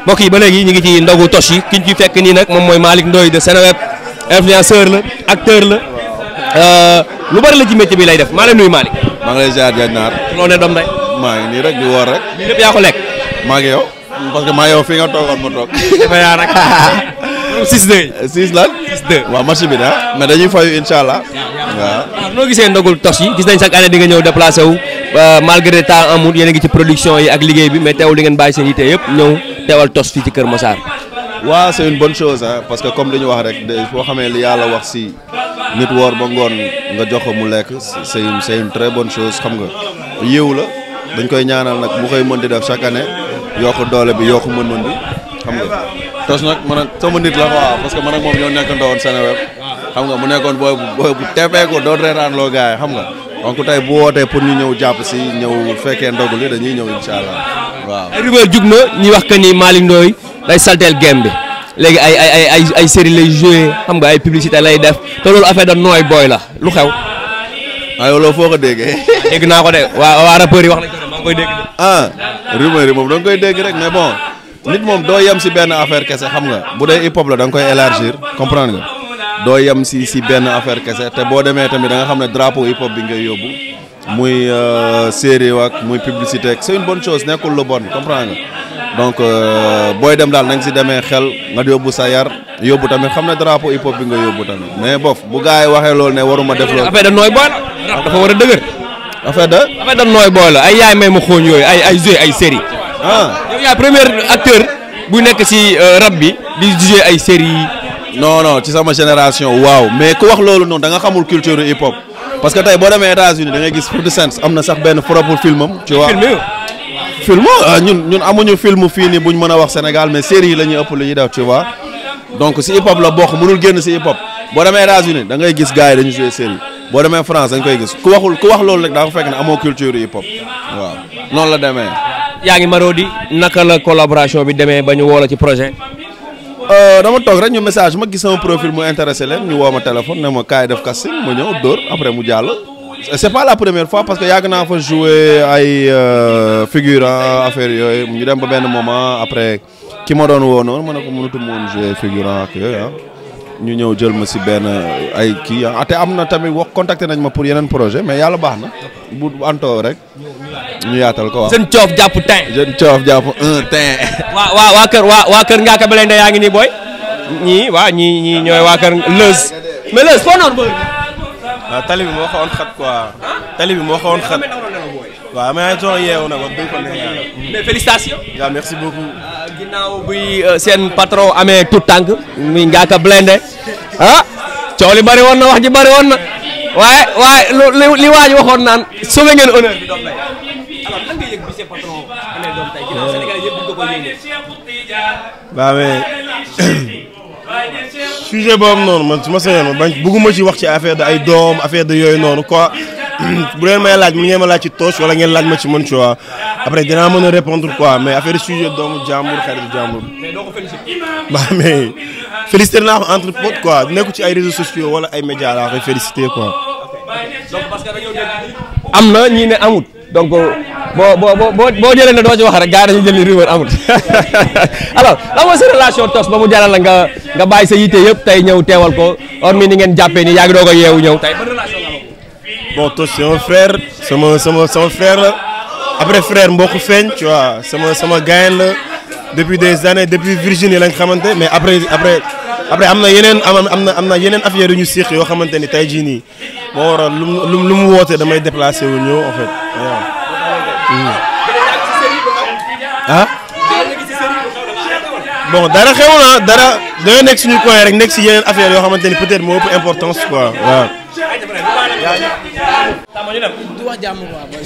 mbokk yi ba léegi ñu ngi ci ndogu tos yi ki ñu ci fekk nii nag moom mooy Malick Ndoye de Seneweb influenceur la acteur la lu bari la ci métier bi lay def maa ngi lay nuyu Malick. maa ngi lay ziar Diagne Naar. loo ne doom nday. maa ngi nii rek di woor rek. lii lépp yaa ko lekk. maa ngi yow. parce que maa yow fi nga toogoon ma toog. dafa yaa rek. 6-2. 6 lan. 6-2. waaw match bi da mais dañuy fayu incha allah. waaw. noo gisee ndogul tos yi gis nañ chaque année di nga ñëw déplacé wu malgré temps amul yéen a ngi ci production yi ak liggéey bi mais teewul di ngeen bàyyi seen yitte yëpp ñëw teewal tos fii ci Kër Massar. waaw c'est une bonne chose hein parce que comme dañu wax rek boo xamee li yàlla wax si nit woor ba ngoon nga jox ko mu lekk c'est une très bonne chose xam nga yiw la dañ koy ñaanal nag mu koy mën di def chaque année yokk doole bi yokk mën-mën bi xam nga tos nag man ak sama nit la quoi parce que man ak moom ñoo nekkandoo woon Seneweb xam nga mu nekkoon booy bu tepeeku doon reetaan loo gars yi xam nga donc tey bu wootee pour ñu ñëw jàpp si ñëw fekkee ndogu li dañuy ñëw incha allah waaw. ay rumeur jug na ñuy wax que ni Malick Ndoye day salteel game bi léegi ay série lay joué xam nga ay publicité lay def te loolu affaire da nooy booy la lu xew. aywa loolu foo ko déggee. dégg naa ko de waa rappeurs yi wax nañ ko de maa ngi koy dégg de. ah rumeur yi moom da nga koy dégg rek mais bon nit moom doo yem si benn affaire kese xam nga bu dee hip hop la da nga koy élargir comprendre nga doo yem si benn affaire kese te boo demee tamit da nga xam ne drapeau hip hop bi ngay yóbbu muy série ak muy publicité ak c'est une bonne chose nekkul lu bon comprendre nga donc booy dem daal na nga si demee xel nga yóbbu sa yar yóbbu tamit xam ne drapeau hip hop bi nga yóbbu tamit mais bof bu gars yi waxee loolu ne waruma def loolu. affaire da nooy booy la dafa war a dëgër. affaire da nooy booy la ay yaay may ma xooñ yooyu ay joué ay série. yow yaay premier acteur bu nekk si rap bi di joué ay série yi. non ci sama génération waaw mais ku wax loolu noonu da nga xamul culture hip hop parce que tey boo demee États-Unis da ngay gis 50 Cent am na sax benn propre filmam. tu vois film ñun amuñu film fii nii buñ mën a wax Sénégal mais série yi la ñuy ëpp lu ñuy def tu vois donc si hip hop la bokk mënul génn si hip hop boo demee États-Unis da ngay gis gars yi dañu joué série boo demee France dañ koy gis ku wax loolu rek daa ko fekk ne amoo culture hip hop waaw noonu la demee. yaa ngi Marodi naka la collaboration bi demee ba ñu woo la ci projet. dama toog rek ñu message ma gis sama profil mu intéressé leen ñu woo ma téléphone ne ma kaay def casting ma ñëw dóor après mu jàll. c'est pas la première fois parce que yàgg naa fa jouer ay figurant affaire yooyu ñu dem ba benn moment après ki ma doon woo noonu ma ne ko mënatu ma woon jouer figurant ak yooyu ñu ñëw jël ma si benn ay kii te am na tamit contacté nañ ma pour yeneen projet mais yàlla baax na bu antoo rek ñu yaatal ko waaw. seen coof jàpp teint. jeune coof jàpp un teint. waa kër Ngaaka Blindé yaa ngi nii booy. ñii ñooy waa kër Leuz. mais Leuz foo noonu booy. waaw tali bi moo xawoon xat quoi waaw mais ay toog yeewu na wax dëgg ko neex yàlla. mais félicitations. waaw merci beaucoup. ginnaaw buy seen patron amee tout tànk muy Ngaaka Blindé coow li bari woon na wax ji bari woon na waaye li waa ji waxoon naan sauvé ngeen honneur bi doom lay alors lan nga yëg bi seen patron amee doom tey ginnaaw Sénégal yëpp bëgg ko yéene. waaw mais sujet boobu noonu man su ma sañoon ma bañ bëgguma ci wax ci affaire de ay doom affaire de yooyu noonu quoi bu leen may laaj mu ngeen ma laaj ci Toch wala ngeen laaj ma ci man tu vois après dinaa mën a répondre quoi mais affaire sujet doomu jàmbur xaritu jàmbur. mais doo ko félicité. waaw mais félicité naa ko entre potes quoi nekku ci ay réseaux sociaux wala ay médias laa koy félicité quoi. donc parce que am na ñii ne amut donc boo jëlee ne doo ci wax rek gars yi dañuy jël ni rumeur amut alors lan mooy sa relation Toch ba mu jaral la nga bàyyi sa yite yëpp tey ñëw teewal ko hormis ni ngeen jàppee ni yaa ngi doog a yeewu ñëw tey ban relation la bon Toch c'est un frère sama frère la après frère mbokk feeñ tu vois sama gayen la depuis des années depuis Virginie lañ xamante mais après am na yeneen affaire yu ñu séq yoo xamante ni tey jii nii moo waral lu mu woote damay déplacé wu ñëw en fait ah bon dara xew na dara dañoo nekk suñu coin rek nekk si yeneen affaire yoo xamante ni peut-être moo ëpp importance quoi waaw. du wax jàmm quoi boy.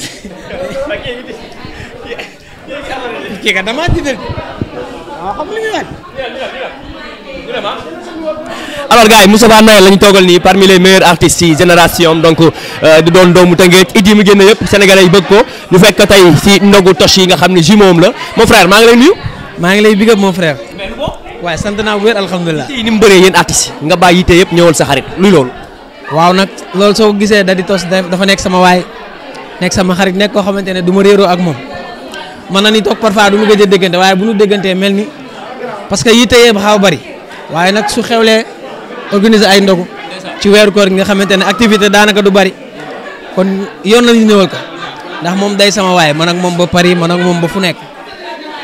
kii kat damaa tiital. waaw xam li muy laaj. alors gars yi Moustapha Nayel la ñu toogal nii parmi les meilleurs artistes ci génération donc di doon doomu Tëngéej it yi mu génn yëpp sénégalais yi bëgg ko ñu fekk tey ci ndogu Toch yi nga xam ne ji moom la mon frère maa ngi lay nuyu. maa ngi lay big up mon frère. waaye sant naa bu wér alhamdulilah. ni mu bëree yéen artistes yi nga bàyyi yite yëpp ñëwal sa xarit luy loolu. waaw nag loolu soo ko gisee da di Toch dafa nekk sama waay nekk sama xarit nekk koo xamante ne du ma réeroo ak moom mën na ni toog parfois du ñu gëj a déggante waaye bu ñu déggantee mel ni parce que yitte yee ba xaw a bari waaye nag su xewlee organiser ay ndogu ci weeru koor gi nga xamante ne activité daanaka du bari kon yoon la ñu ñëwal ko ndax moom day sama waay man ak moom ba Paris man ak moom ba fu nekk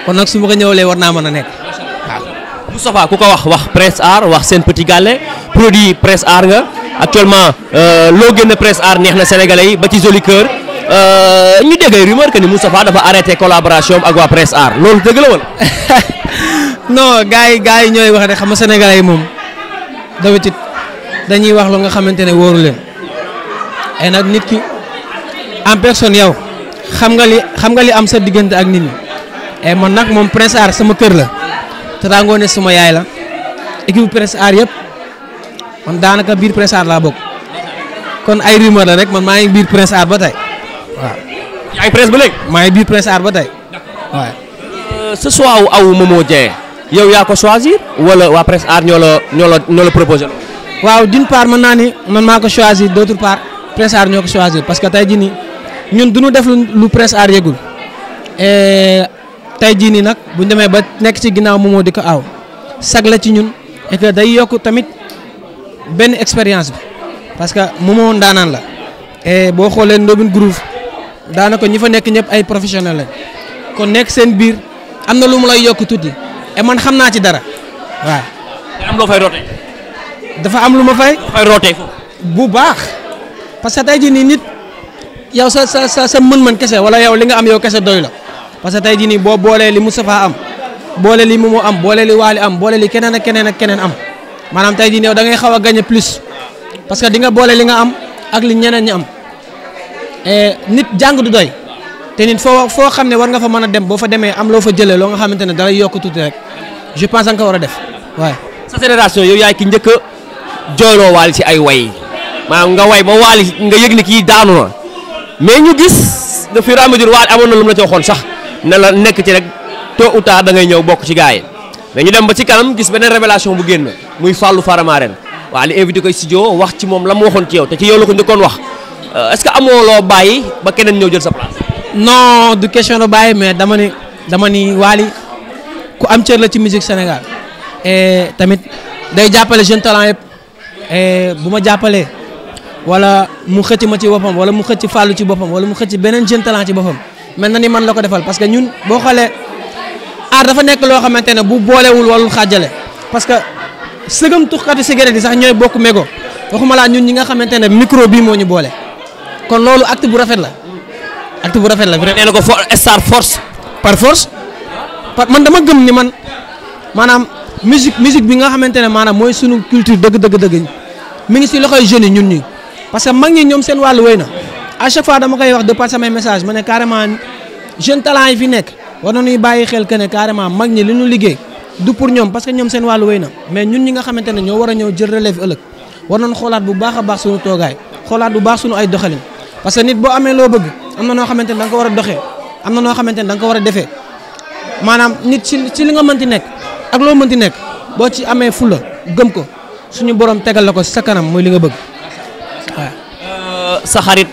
kon nag su ma ko ñëwalee war naa mën a nekk waaw. Moustapha ku ko wax Prince Art wax Sen Petit Gallé produit Prince Art nga actuellement loo génn Prince Art neex na sénégalais yi ba ci Joli Cœur ñu dégg ay rumeur que ni Moustapha dafa arrêté collaboration ak waa Prince Art loolu dëgg la wala. non gars yi ñooy wax rek xam nga sénégalais yi moom d'habitude dañuy wax lu nga xamante ne wóoru leen ay nag nit ki en personne yow xam nga li am sa diggante ak nit ñi et man nag moom Prince Art sama kër la Tata Ngoné suma yaay la équipe Prince Art yëpp man daanaka biir Prince Art laa bokk kon ay rumeur la rek man maa ngi biir Prince Art ba tey waaw. yaa ngi Prince ba léegi. maa ngi biir Prince Art ba tey waaw. ce choix wu awu Momo Dieng yow yaa ko choisir wala waa Prince Art ñoo la proposé. waaw d'une part mën naa ni man maa ko choisir d'autre part Prince Art ñoo ko choisir parce que tey jii nii ñun du ñu def lu Prince Art yëgul et tey jii nii nag bu ñu demee ba nekk ci ginnaaw Momo di ko aw sag la ci ñun et que day yokk tamit benn expérience bi parce que Momo ndaanaan la et boo xoolee Ndobin Groove daanaka ñi fa nekk ñëpp ay professionnels lañ kon nekk seen biir am na lu mu lay yokk tuuti et man xam naa ci dara waaw. am loo fay rootee. dafa am lu ma fay. fay rootee foofu. bu baax parce que tey jii nii nit yow sa mën-mën kese wala yow li nga am yow kese doy la parce que tey jii nii boo boolee li Moustapha am boole li Momo am boole li Wally am boole li keneen ak keneen ak keneen am maanaam tey jii nii yow da ngay xaw a gagner plus parce que di nga boole li nga am ak li ñeneen ñi am et nit jàng du doy te nit foo xam ne war nga fa mën a dem boo fa demee am loo fa jëlee loo nga xamante ne dara yokk tuuti rek je pense nga ko war a def waaye. sa génération yow yaay ki njëkk a jooyloo Wally ci ay way maanaam nga way ba Wally nga yëg ni kii daanu na mais ñu gis de fur et à mesure Wally amoon na lu mu la ci waxoon sax ne la nekk ci rek tôt ou tard da ngay ñëw bokk ci gars yi mais ñu dem ba ci kanam gis beneen révélation bu génn muy Fallou Faramaren Wally invité ko studio wax ci moom la mu waxoon ci yow te ci yow la ko njëkkoon wax est-ce que amoo loo bàyyi ba keneen ñëw jël sa place. non du question de bàyyi mais dama ni Wally ku am cër la ci musique Sénégal et tamit day jàppale jeune talent yëpp et bu ma jàppalee wala mu xëcc ma ci boppam wala mu xëcc Fallou ci boppam wala mu xëcc beneen jeune talent ci boppam mel na ni man la ko defal parce que ñun boo xoolee art dafa nekk loo xamante ne bu boolewul walul xaajale parce que sëgam tuxkati cigarette yi sax ñooy bokk mégo waxuma laa ñun ñi nga xamante ne micro bii moo ñu boole kon loolu acte bu rafet la acte bu rafet la vraiment. nee na ko star force. par force man dama gëm ni man maanaam musique bi nga xamante ne maanaam mooy sunu culture dëgg mi ngi si loxoy jeunes yi ñun ñi parce que mag ñi ñoom seen wàllu wéy na à chaque fois dama koy wax de par samay message ma ne carrément jeune talent yi fi nekk war nañuy bàyyi xel que ne carrément mag ñi li ñu liggéey du pour ñoom parce que ñoom seen wàllu wéy na mais ñun ñi nga xamante ne ñoo war a ñëw jël relève ëllëg war nañu xoolaat bu baax a baax suñu toogaay xoolaat bu baax suñu ay doxalin parce que nit boo amee loo bëgg am na noo xamante ne da nga ko war a doxee am na noo xamante ne da nga ko war a defee maanaam nit ci li nga mënti nekk ak loo mënti nekk boo ci amee fula gëm ko suñu borom tegal la ko sa kanam mooy li nga bëgg waaw. sa xarit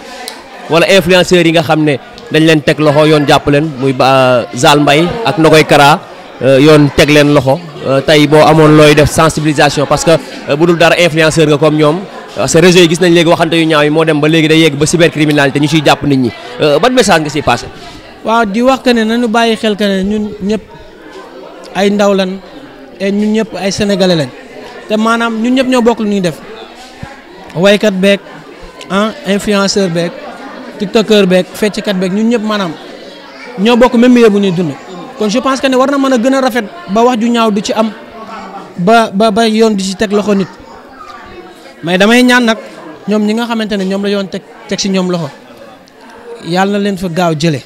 wala influenceurs yi nga xam ne dañ leen teg loxo yoon jàpp leen muy ba Zal Mbaye ak Nogoy Kara yoon teg leen loxo tey boo amoon looy def sensibilisation parce que bu dul dara influenceur nga comme ñoom parce que réseau yi gis nañ léegi waxante yu ñaaw yi moo dem ba léegi day yegg ba cybercriminalité ñu ciy jàpp nit ñi ban message nga siy passé. waaw di wax que ne nañu bàyyi xel que ne ñun ñëpp ay ndaw lan et ñun ñëpp ay sénégalais lañ te maanaam ñun ñëpp ñoo bokk lu ñuy def waykat beeg influenceur beeg tiktokeur beeg fecckat beeg ñun ñëpp maanaam ñoo bokk même milieu bu ñuy dund kon je pense que ne war na mën a gën a rafet ba wax ju ñaaw du ci am ba yoon di ci teg loxo nit mais damay ñaan nag ñoom ñi nga xamante ne ñoom la yoon teg si ñoom loxo yàlla na leen fa gaaw jëlee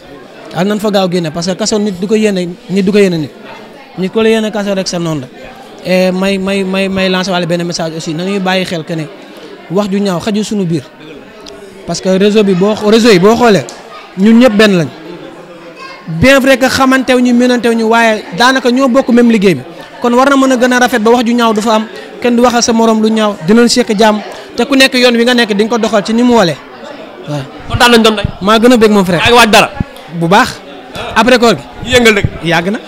yàlla nañ fa gaaw génne parce que kaso nit du ko yéene nit ko la yéene kaso rek sa noonu la et may lancer wàlle benn message aussi nañuy bàyyi xel que ne wax ju ñaaw xaju suñu biir parce que réseau yi boo xoolee ñun ñëpp benn lañ bien vrai que xamantew ñu mënantew ñu waaye daanaka ñoo bokk même liggéey bi kon war na mën a gën a rafet ba wax ju ñaaw du fa am kenn du waxal sa morom lu ñaaw dinañ seq jàmm te ku nekk yoon wi nga nekk di nga ko doxal ci ni mu walee waaw. kontaan nañ doon day. maa gën a bëgg mon frère. yaa ngi waaj dara. bu baax après koor gi. yëngal rek yàgg na.